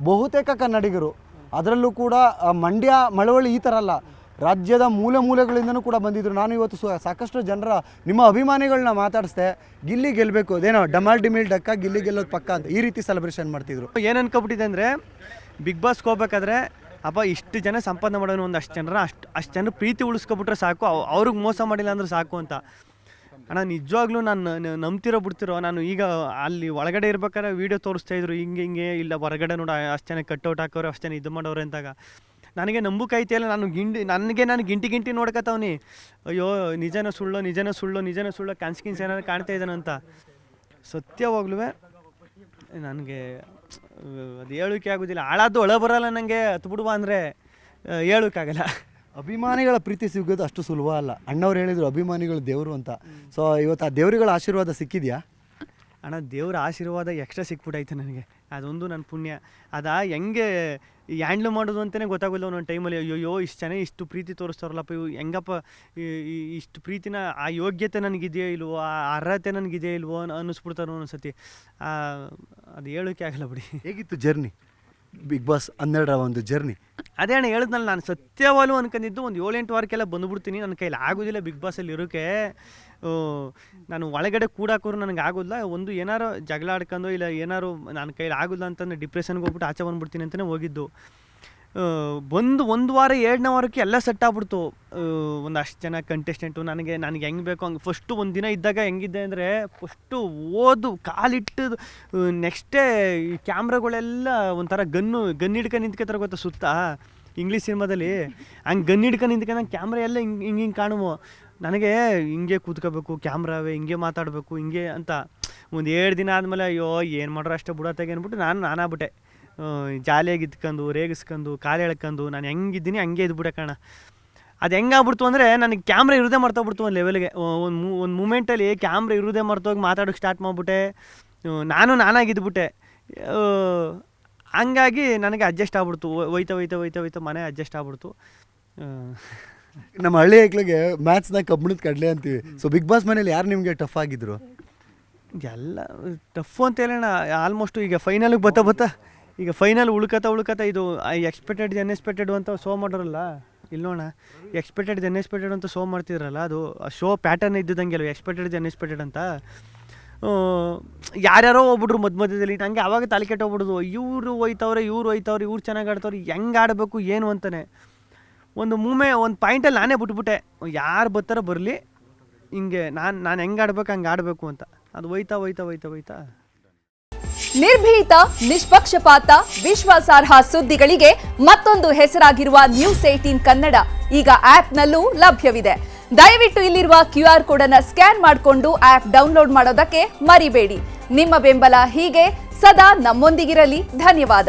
ಬಹುತೇಕ ಕನ್ನಡಿಗರು, ಅದರಲ್ಲೂ ಕೂಡ ಮಂಡ್ಯ ಮಳವಳ್ಳಿ ಈ ಥರ ಅಲ್ಲ, ರಾಜ್ಯದ ಮೂಲೆ ಮೂಲೆಗಳಿಂದನೂ ಕೂಡ ಬಂದಿದ್ದರು. ನಾನು ಇವತ್ತು ಸಾಕಷ್ಟು ಜನರ ನಿಮ್ಮ ಅಭಿಮಾನಿಗಳನ್ನ ಮಾತಾಡಿಸ್ದೆ. ಗಿಲ್ಲಿ ಗೆಲ್ಲಬೇಕು, ಅದೇನೋ ಡಮಾಲ್ ಡಿಮಿಲ್ ಡಕ್ಕ, ಗಿಲ್ಲಿ ಗೆಲ್ಲೋದು ಪಕ್ಕ ಅಂತ ಈ ರೀತಿ ಸೆಲೆಬ್ರೇಷನ್ ಮಾಡ್ತಿದ್ರು. ಏನು ಅನ್ಕೊಬಿಟ್ಟಿದೆ ಅಂದರೆ, ಬಿಗ್ ಬಾಸ್ಗೆ ಹೋಗ್ಬೇಕಾದ್ರೆ ಅಪ್ಪ ಇಷ್ಟು ಜನ ಸಂಪಾದನೆ ಮಾಡೋನು ಒಂದು ಅಷ್ಟು ಜನರು ಪ್ರೀತಿ ಉಳಿಸ್ಕೊಬಿಟ್ರೆ ಸಾಕು, ಅವ್ರಿಗೆ ಮೋಸ ಮಾಡಿಲ್ಲ ಅಂದ್ರೆ ಸಾಕು ಅಂತ. ಅಣ್ಣ ನಿಜವಾಗ್ಲೂ ನಾನು ನಂಬ್ತಿರೋ ಬಿಡ್ತಿರೋ, ನಾನು ಈಗ ಅಲ್ಲಿ ಒಳಗಡೆ ಇರ್ಬೇಕಾದ್ರೆ ವೀಡಿಯೋ ತೋರಿಸ್ತಾಯಿದ್ರು, ಹಿಂಗೆ ಇಲ್ಲ ಹೊರಗಡೆ ನೋಡ ಅಷ್ಟು ಜನ ಕಟ್ಔಟ್ ಹಾಕೋರು, ಅಷ್ಟು ಜನ ಇದು ಮಾಡೋರು ಅಂತಾಗ ನನಗೆ ನಂಬಿಕೆ ಐತಿಯಲ್ಲ. ನಾನು ಗಿಂಟಿ ನೋಡ್ಕೊತಾವ್ನಿ, ಅಯ್ಯೋ ನಿಜನ ಸುಳ್ಳು ಕನ್ಸ್ಕಿನ್ಸ್ ಏನಾದ್ರು ಕಾಣ್ತಾ ಇದ್ದಾನಂತ. ಸತ್ಯವಾಗ್ಲೂ ನನಗೆ ಅದು ಹೇಳೋಕ್ಕೆ ಆಗೋದಿಲ್ಲ. ಹಾಳಾದ್ದು ಒಳ ಬರೋಲ್ಲ ನನಗೆ, ಹತ್ಬಿಡುವ ಅಂದರೆ ಹೇಳೋಕ್ಕಾಗಲ್ಲ. ಅಭಿಮಾನಿಗಳ ಪ್ರೀತಿ ಸಿಗೋದು ಅಷ್ಟು ಸುಲಭ ಅಲ್ಲ. ಅಣ್ಣವ್ರು ಹೇಳಿದರು ಅಭಿಮಾನಿಗಳು ದೇವರು ಅಂತ. ಸೊ ಇವತ್ತು ಆ ದೇವರುಗಳ ಆಶೀರ್ವಾದ ಸಿಕ್ಕಿದೆಯಾ? ಅಣ್ಣ ದೇವ್ರ ಆಶೀರ್ವಾದ ಎಕ್ಸ್ಟ್ರಾ ಸಿಕ್ಬಿಟ್ಟೈತೆ ನನಗೆ, ಅದೊಂದು ನನ್ನ ಪುಣ್ಯ. ಹೆಂಗೆ ಹ್ಯಾಂಡ್ಲ್ ಮಾಡೋದು ಅಂತಲೇ ಗೊತ್ತಾಗೋಲ್ಲ ಒಂದೊಂದು ಟೈಮಲ್ಲಿ. ಅಯ್ಯೋ ಇಷ್ಟು ಪ್ರೀತಿ ತೋರಿಸ್ತಾರಲ್ಲಪ್ಪ, ಇವು ಹೆಂಗಪ್ಪ ಇಷ್ಟು ಪ್ರೀತಿನ ಆ ಯೋಗ್ಯತೆ ನನಗಿದೆಯೋ ಇಲ್ವೋ, ಆ ಅರ್ಹತೆ ನನಗಿದೆಯೋ ಇಲ್ವೋ ಅನ್ನಿಸ್ಬಿಡ್ತಾರೆ ಒಂದೊಂದ್ಸತಿ. ಅದು ಹೇಳೋಕ್ಕೆ ಆಗಲ್ಲ ಬಿಡಿ. ಹೇಗಿತ್ತು ಜರ್ನಿ, ಬಿಗ್ ಬಾಸ್ 12ರ ಒಂದು ಜರ್ನಿ? ಅದೇ ಅಣ್ಣ ಹೇಳಿದ್ನಲ್ಲ, ನಾನು ಸತ್ಯವಾಲು ಅನ್ಕೊಂಡಿದ್ದು ಒಂದು 7-8 ವಾರಕ್ಕೆಲ್ಲ ಬಂದುಬಿಡ್ತೀನಿ, ನನ್ನ ಕೈಲಿ ಆಗೋದಿಲ್ಲ ಬಿಗ್ ಬಾಸಲ್ಲಿ ಇರೋಕ್ಕೆ. ನಾನು ಒಳಗಡೆ ಕೂಡಾಕೋರು ನನಗೆ ಆಗೋದಿಲ್ಲ. ಒಂದು ಏನಾರು ಜಗಳ ಆಡ್ಕೊಂಡು ಇಲ್ಲ ಏನಾರು ನನ್ನ ಕೈಲಿ ಆಗೋದಿಲ್ಲ ಅಂತಂದ್ರೆ ಡಿಪ್ರೆಷನ್ಗೆ ಹೋಗ್ಬಿಟ್ಟು ಆಚೆ ಬಂದುಬಿಡ್ತೀನಿ ಅಂತಲೇ ಹೋಗಿದ್ದು. ಒಂದು ವಾರ 2ನೇ ವಾರಕ್ಕೆ ಎಲ್ಲ ಸೆಟ್ ಆಗ್ಬಿಡ್ತು. ಒಂದಷ್ಟು ಜನ ಕಂಟೆಸ್ಟೆಂಟು ನನಗೆ ಹೆಂಗೆ ಬೇಕು ಹಂಗೆ. ಫಸ್ಟು ಒಂದು ದಿನ ಇದ್ದಾಗ ಹೆಂಗಿದ್ದೆ ಅಂದರೆ, ಫಸ್ಟು ಕಾಲಿಟ್ಟು ನೆಕ್ಸ್ಟೇ ಈ ಕ್ಯಾಮ್ರಾಗಳೆಲ್ಲ ಒಂಥರ ಗನ್ ಹಿಡ್ಕೊಂಡು ನಿಂತ್ಕೊತಾರೆ ಗೊತ್ತಾ, ಸುತ್ತ ಇಂಗ್ಲೀಷ್ ಸಿನಿಮಾದಲ್ಲಿ ಹಂಗೆ ಗನ್ ಹಿಡ್ಕೊಂಡು ನಿಂತ್ಕೊಂಡು ಕ್ಯಾಮ್ರಾ ಎಲ್ಲ ಹಿಂಗೆ ಕಾಣುವ. ನನಗೆ ಹಿಂಗೆ ಕೂತ್ಕೋಬೇಕು, ಕ್ಯಾಮ್ರಾವೇ ಹಿಂಗೆ ಮಾತಾಡಬೇಕು ಹಿಂಗೆ ಅಂತ. ಒಂದು 2 ದಿನ ಆದಮೇಲೆ ಅಯ್ಯೋ ಏನು ಮಾಡ್ರೋ ಅಷ್ಟೇ ಬಿಡತ್ತಾಗೆ ಅಂದ್ಬಿಟ್ಟು ನಾನಾಗ್ಬಿಟ್ಟೆ. ಜಾಲಿಯಾಗಿ ಇದ್ಕೊಂಡು ರೇಗಿಸ್ಕೊಂಡು ಕಾಲು ಎಳ್ಕೊಂಡು ನಾನು ಹೆಂಗಿದ್ದೀನಿ ಹಂಗೆ ಇದ್ಬಿಟ್ಟೆ ಕಣ. ಅದು ಹೆಂಗಾಗ್ಬಿಡ್ತು ಅಂದರೆ, ನನಗೆ ಕ್ಯಾಮ್ರಾ ಇರೋದೇ ಮರ್ತೋಗ್ಬಿಡ್ತು ಒಂದು ಲೆವೆಲ್ಗೆ. ಒಂದು ಮೂಮೆಂಟಲ್ಲಿ ಕ್ಯಾಮ್ರಾ ಇರೋದೇ ಮರ್ತೋಗಿ ಮಾತಾಡೋಕ್ಕೆ ಸ್ಟಾರ್ಟ್ ಮಾಡಿಬಿಟ್ಟೆ. ನಾನಾಗಿದ್ಬಿಟ್ಟೆ. ಹಂಗಾಗಿ ನನಗೆ ಅಡ್ಜಸ್ಟ್ ಆಗ್ಬಿಡ್ತು. ಹೋಯ್ತಾ ಮನೆ ಅಡ್ಜಸ್ಟ್ ಆಗ್ಬಿಡ್ತು. ನಮ್ಮ ಹಳ್ಳಿ ಐಕ್ಳಿಗೆ ಮ್ಯಾಥ್ಸ್ನ ಕಬ್ಬಣದ ಕಡಲೆ ಅಂತೀವಿ. ಸೊ ಬಿಗ್ ಬಾಸ್ ಮನೇಲಿ ಯಾರು ನಿಮಗೆ ಟಫ್ ಆಗಿದ್ರು? ಎಲ್ಲ ಟಫು ಅಂತ ಹೇಳೋಣ. ಆಲ್ಮೋಸ್ಟು ಈಗ ಫೈನಲ್ಗೆ ಬತ್ತಾ ಈಗ ಫೈನಲ್ ಉಳ್ಕತ್ತ ಇದು ಎಕ್ಸ್ಪೆಕ್ಟೆಡ್ ಅನ್ಎಕ್ಸ್ಪೆಕ್ಟೆಡ್ ಅಂತ ಶೋ ಮಾಡೋರಲ್ಲ, ಇಲ್ಲೋಣ ಎಕ್ಸ್ಪೆಕ್ಟೆಡ್ ಅನ್ಎಕ್ಸ್ಪೆಕ್ಟೆಡ್ ಅಂತ ಶೋ ಮಾಡ್ತಿದ್ರಲ್ಲ, ಅದು ಶೋ ಪ್ಯಾಟರ್ನ್ ಇದ್ದಂಗೆ ಅಲ್ವ ಎಕ್ಸ್ಪೆಕ್ಟೆಡ್ ಅನ್ಎಕ್ಸ್ಪೆಕ್ಟೆಡ್ ಅಂತ. ಯಾರ್ಯಾರೋ ಹೋಗ್ಬಿಟ್ರು ಮಧ್ಯದಲ್ಲಿ, ನನಗೆ ಆವಾಗ ತಲೆ ಕೆಟ್ಟೋಗ್ಬಿಡೋದು. ಇವ್ರು ಹೋಯ್ತವ್ರೆ ಇವ್ರು ಚೆನ್ನಾಗಿ ಆಡ್ತವ್ರೆ, ಹೆಂಗೆ ಆಡಬೇಕು ಏನು ಅಂತಲೇ. ಒಂದು ಪಾಯಿಂಟಲ್ಲಿ ನಾನೇ ಬಿಟ್ಬಿಟ್ಟೆ, ಯಾರು ಬರ್ತಾರೋ ಬರಲಿ, ಹಿಂಗೆ ನಾನು ಹೆಂಗೆ ಆಡ್ಬೇಕು ಹಂಗೆ ಆಡಬೇಕು ಅಂತ. ಅದು ಹೋಯ್ತಾ ನಿರ್ಭೀತ, ನಿಷ್ಪಕ್ಷಪಾತ, ವಿಶ್ವಾಸಾರ್ಹ ಸುದ್ದಿಗಳಿಗೆ ಮತ್ತೊಂದು ಹೆಸರಾಗಿರುವ ನ್ಯೂಸ್ 18 ಕನ್ನಡ ಈಗ ಆಪ್ನಲ್ಲೂ ಲಭ್ಯವಿದೆ. ದಯವಿಟ್ಟು ಇಲ್ಲಿರುವ QR ಕೋಡ್ ಅನ್ನು ಸ್ಕ್ಯಾನ್ ಮಾಡಿಕೊಂಡು ಆಪ್ ಡೌನ್ಲೋಡ್ ಮಾಡೋದಕ್ಕೆ ಮರಿಬೇಡಿ. ನಿಮ್ಮ ಬೆಂಬಲ ಹೀಗೆ ಸದಾ ನಮ್ಮೊಂದಿಗಿರಲಿ. ಧನ್ಯವಾದ.